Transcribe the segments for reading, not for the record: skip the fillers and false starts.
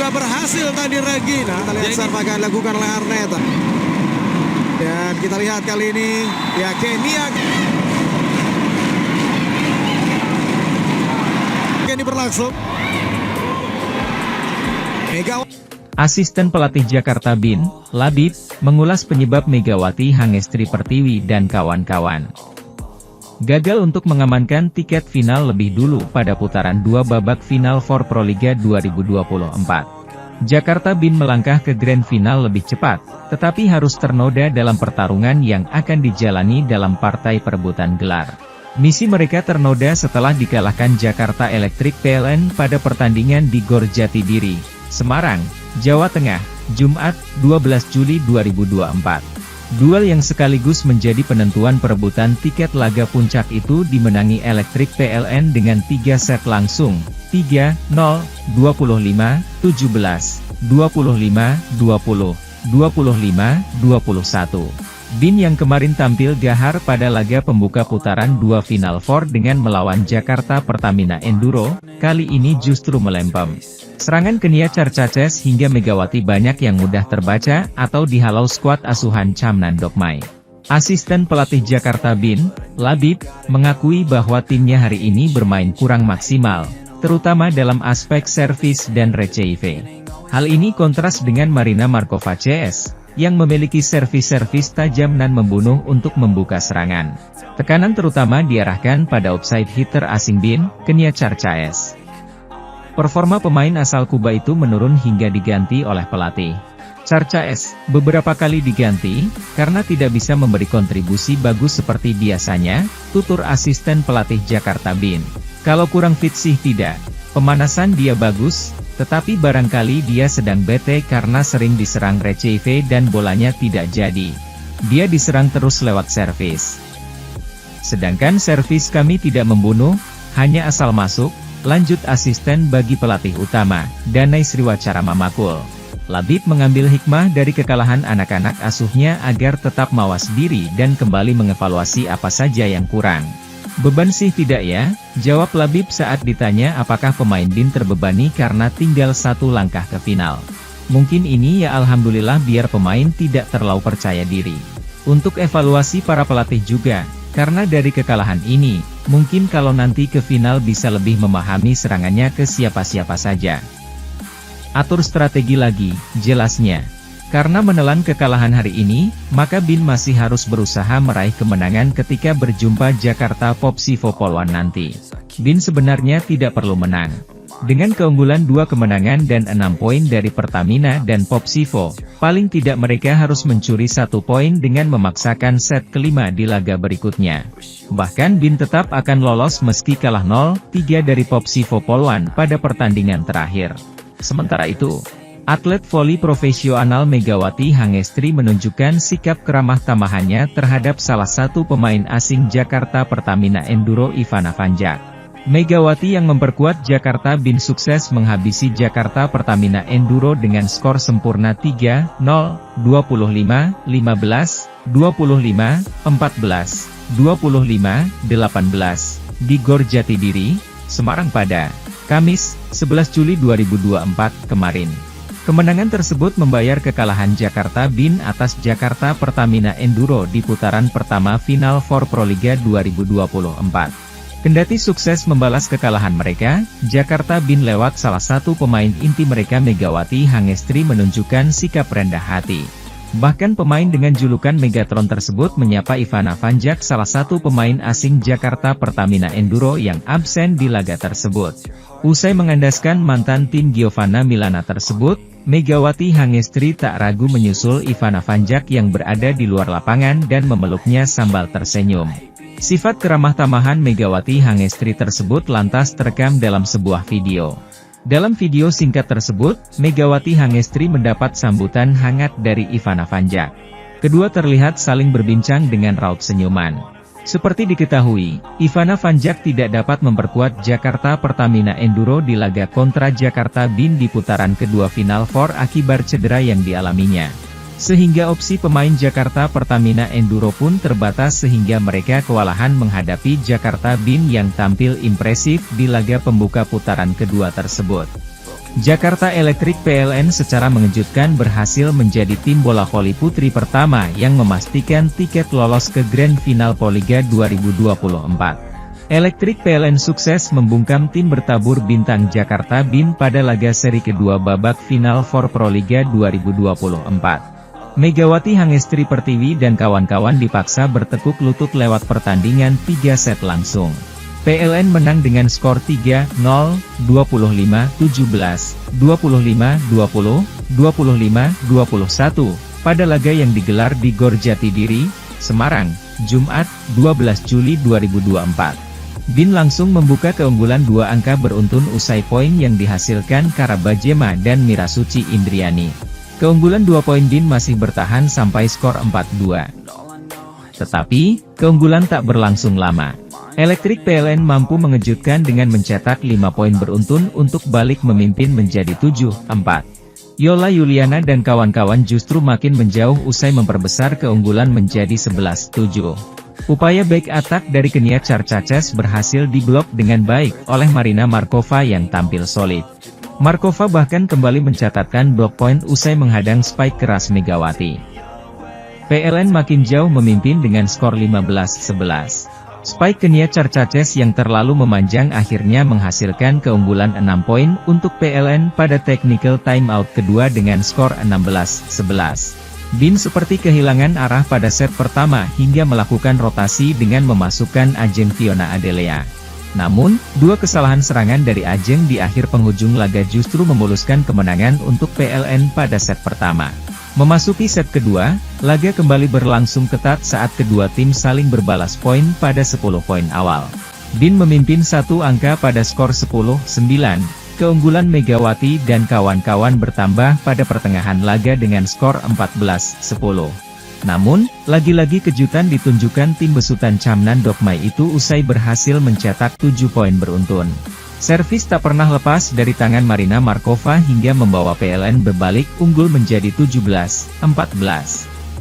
juga berhasil tadi Regina. Kita lihat servakan dilakukan oleh Arneta. Dan kita lihat kali ini ya Kenia. Ini berlangsung. Asisten pelatih Jakarta Bin, Labib, mengulas penyebab Megawati Hangestri Pertiwi dan kawan-kawan gagal untuk mengamankan tiket final lebih dulu pada putaran 2 babak final for Proliga 2024. Jakarta Bin melangkah ke grand final lebih cepat, tetapi harus ternoda dalam pertarungan yang akan dijalani dalam partai perebutan gelar. Misi mereka ternoda setelah dikalahkan Jakarta Electric PLN pada pertandingan di Gor Jatidiri, Semarang, Jawa Tengah, Jumat, 12 Juli 2024. Duel yang sekaligus menjadi penentuan perebutan tiket laga puncak itu dimenangi Electric PLN dengan 3 set langsung, 3-0, 25-17, 25-20, 25-21. Bin yang kemarin tampil gahar pada laga pembuka putaran 2 Final Four dengan melawan Jakarta Pertamina Enduro, kali ini justru melempem. Serangan Kenia Carcaces hingga Megawati banyak yang mudah terbaca atau dihalau skuad asuhan Camnan Dokmai. Asisten pelatih Jakarta Bin, Labib, mengakui bahwa timnya hari ini bermain kurang maksimal, terutama dalam aspek servis dan receive. Hal ini kontras dengan Marina Markova CS, yang memiliki servis-servis tajam dan membunuh untuk membuka serangan. Tekanan terutama diarahkan pada offside hitter asing Bin, Kenia Carcaces. Performa pemain asal Kuba itu menurun hingga diganti oleh pelatih. Carcaces beberapa kali diganti, karena tidak bisa memberi kontribusi bagus seperti biasanya, tutur asisten pelatih Jakarta Bin. Kalau kurang fit sih tidak. Pemanasan dia bagus, tetapi barangkali dia sedang bete karena sering diserang receive dan bolanya tidak jadi. Dia diserang terus lewat servis. Sedangkan servis kami tidak membunuh, hanya asal masuk, lanjut asisten bagi pelatih utama, Danai Sriwacara Mamakul. Labib mengambil hikmah dari kekalahan anak-anak asuhnya agar tetap mawas diri dan kembali mengevaluasi apa saja yang kurang. Beban sih tidak ya, jawab Labib saat ditanya apakah pemain Bin terbebani karena tinggal 1 langkah ke final. Mungkin ini ya alhamdulillah biar pemain tidak terlalu percaya diri. Untuk evaluasi para pelatih juga, karena dari kekalahan ini, mungkin kalau nanti ke final bisa lebih memahami serangannya ke siapa-siapa saja. Atur strategi lagi, jelasnya. Karena menelan kekalahan hari ini, maka Bin masih harus berusaha meraih kemenangan ketika berjumpa Jakarta Popsivo Polwan nanti. Bin sebenarnya tidak perlu menang. Dengan keunggulan 2 kemenangan dan 6 poin dari Pertamina dan Popsivo, paling tidak mereka harus mencuri 1 poin dengan memaksakan set kelima di laga berikutnya. Bahkan Bin tetap akan lolos meski kalah 0-3 dari Popsivo Polwan pada pertandingan terakhir. Sementara itu, atlet voli profesional Megawati Hangestri menunjukkan sikap keramah tamahannya terhadap salah satu pemain asing Jakarta Pertamina Enduro Ivana Vanjak. Megawati yang memperkuat Jakarta Bin sukses menghabisi Jakarta Pertamina Enduro dengan skor sempurna 3-0, 25-15, 25-14, 25-18, di Gor Jatidiri, Semarang pada Kamis, 11 Juli 2024 kemarin. Kemenangan tersebut membayar kekalahan Jakarta Bin atas Jakarta Pertamina Enduro di putaran pertama final for Proliga 2024. Kendati sukses membalas kekalahan mereka, Jakarta Bin lewat salah satu pemain inti mereka Megawati Hangestri menunjukkan sikap rendah hati. Bahkan pemain dengan julukan Megatron tersebut menyapa Ivana Vanjak, salah satu pemain asing Jakarta Pertamina Enduro yang absen di laga tersebut. Usai mengandaskan mantan tim Giovanna Milana tersebut, Megawati Hangestri tak ragu menyusul Ivana Vanjak yang berada di luar lapangan dan memeluknya sambil tersenyum. Sifat keramah tamahan Megawati Hangestri tersebut lantas terekam dalam sebuah video. Dalam video singkat tersebut, Megawati Hangestri mendapat sambutan hangat dari Ivana Vanjak. Kedua terlihat saling berbincang dengan raut senyuman. Seperti diketahui, Ivana Vanjak tidak dapat memperkuat Jakarta Pertamina Enduro di laga kontra Jakarta Bin di putaran kedua final for akibat cedera yang dialaminya. Sehingga opsi pemain Jakarta Pertamina Enduro pun terbatas sehingga mereka kewalahan menghadapi Jakarta Bin yang tampil impresif di laga pembuka putaran kedua tersebut. Jakarta Electric PLN secara mengejutkan berhasil menjadi tim bola voli putri pertama yang memastikan tiket lolos ke Grand Final Poliga 2024. Electric PLN sukses membungkam tim bertabur bintang Jakarta BIN pada laga seri kedua babak final for Proliga 2024. Megawati Hangestri Pertiwi dan kawan-kawan dipaksa bertekuk lutut lewat pertandingan 3 set langsung. PLN menang dengan skor 3-0, 25-17, 25-20, 25-21, pada laga yang digelar di Gor Jatidiri, Semarang, Jumat, 12 Juli 2024. BIN langsung membuka keunggulan 2 angka beruntun usai poin yang dihasilkan Kara Bajema dan Mirasuci Indriani. Keunggulan 2 poin BIN masih bertahan sampai skor 4-2. Tetapi, keunggulan tak berlangsung lama. Electric PLN mampu mengejutkan dengan mencetak 5 poin beruntun untuk balik memimpin menjadi 7-4. Yola Yuliana dan kawan-kawan justru makin menjauh usai memperbesar keunggulan menjadi 11-7. Upaya back attack dari Kenia Charchaces berhasil diblok dengan baik oleh Marina Markova yang tampil solid. Markova bahkan kembali mencatatkan blok point usai menghadang spike keras Megawati. PLN makin jauh memimpin dengan skor 15-11. Spike Kenia Charchaces yang terlalu memanjang akhirnya menghasilkan keunggulan 6 poin untuk PLN pada technical timeout kedua dengan skor 16-11. BIN seperti kehilangan arah pada set pertama hingga melakukan rotasi dengan memasukkan Ajeng Fiona Adelea. Namun, 2 kesalahan serangan dari Ajeng di akhir penghujung laga justru memuluskan kemenangan untuk PLN pada set pertama. Memasuki set kedua, laga kembali berlangsung ketat saat kedua tim saling berbalas poin pada 10 poin awal. BIN memimpin 1 angka pada skor 10-9. Keunggulan Megawati dan kawan-kawan bertambah pada pertengahan laga dengan skor 14-10. Namun, lagi-lagi kejutan ditunjukkan tim besutan Chamnan Dokmai itu usai berhasil mencetak 7 poin beruntun. Servis tak pernah lepas dari tangan Marina Markova hingga membawa PLN berbalik unggul menjadi 17-14.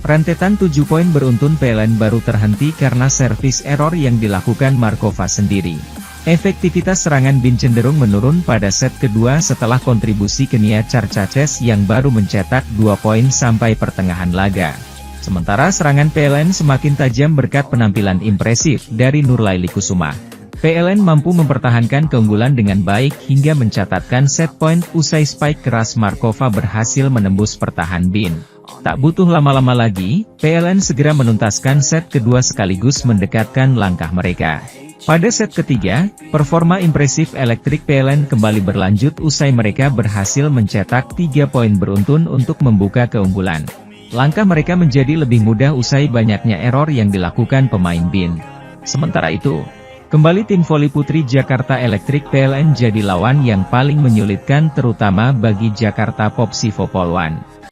Rentetan 7 poin beruntun PLN baru terhenti karena servis error yang dilakukan Markova sendiri. Efektivitas serangan BIN cenderung menurun pada set kedua setelah kontribusi Kenia Charchaces yang baru mencetak 2 poin sampai pertengahan laga. Sementara serangan PLN semakin tajam berkat penampilan impresif dari Nurlaili Kusuma. PLN mampu mempertahankan keunggulan dengan baik hingga mencatatkan set point usai spike keras Markova berhasil menembus pertahanan BIN. Tak butuh lama-lama lagi, PLN segera menuntaskan set kedua sekaligus mendekatkan langkah mereka. Pada set ketiga, performa impresif Electric PLN kembali berlanjut usai mereka berhasil mencetak 3 poin beruntun untuk membuka keunggulan. Langkah mereka menjadi lebih mudah usai banyaknya error yang dilakukan pemain BIN. Sementara itu, kembali tim voli putri Jakarta Electric PLN jadi lawan yang paling menyulitkan terutama bagi Jakarta Popsivo Polwan.